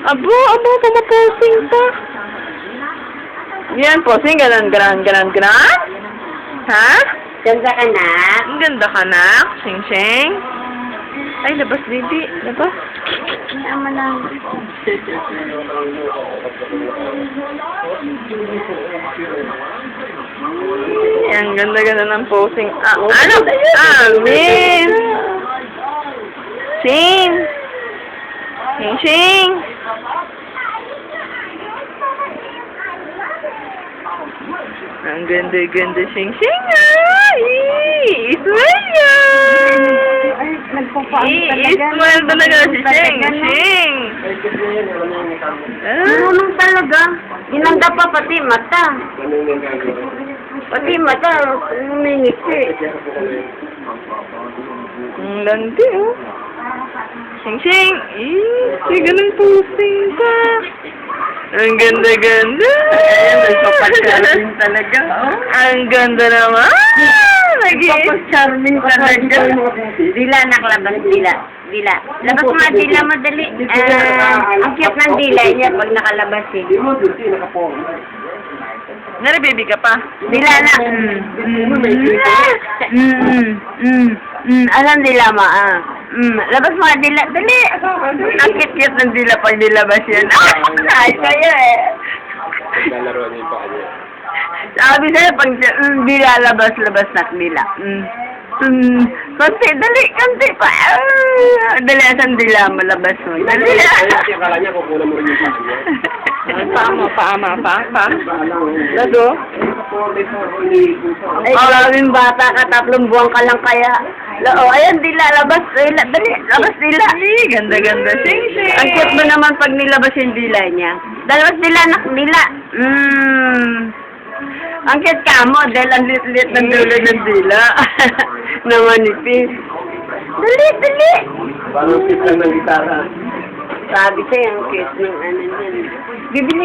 Abo, pumaposing pa. Yan, posing, ganon. Ha? Ganda ka na? Ang ganda ka na, Shing. Ay, labas, baby. Labas. Ama lang. Ang ganda ng posing. Ano? Miss! Shing! Ang ganda, Shing. Ay! Ismael yan! Ay, nagpapaano talaga. Ismael talaga si Shing. Marunong talaga. Ginanda pa pati mata. Pati mata, lumingiti. Ang landi, oh. Shing! Ay, ganun posing ka. Ang ganda. Ayan, nagpapacharming talaga. Ang ganda naman. Nagpapacharming talaga. Dila, naklabas dila. Labas mga dila mo, dali. Ang cute ng dila niya pag nakalabas eh. Nari, baby ka pa. Dila na. Alam dila ma, labas mga dila. Dali. Ang cute ng dila pag nilabas yan. Ay, kaya eh. Lalaroan niya yung paa niya. Sabi sa'yo, pag dila, labas na dila. Kanti pa. Dali, asan dila mo, labas mo. Dali. Akala niya, kukunan mo rin yung paa niya. Pa. Lado? Ay, maraming bata ka, 3 buwan ka lang kaya. Ayan, dila, labas. Dali, labas dila. Ganda, Shing. Ang cute mo naman pag nilabas yung dila niya. Dalawat dila, dila. Ang cute ka mo, dahil ang lit-lit ng dulo ng dila. Na manipis. Dali. Parang fit lang ng gitara. Sabi sa'yo, ang cute ng ano niyan. Bibili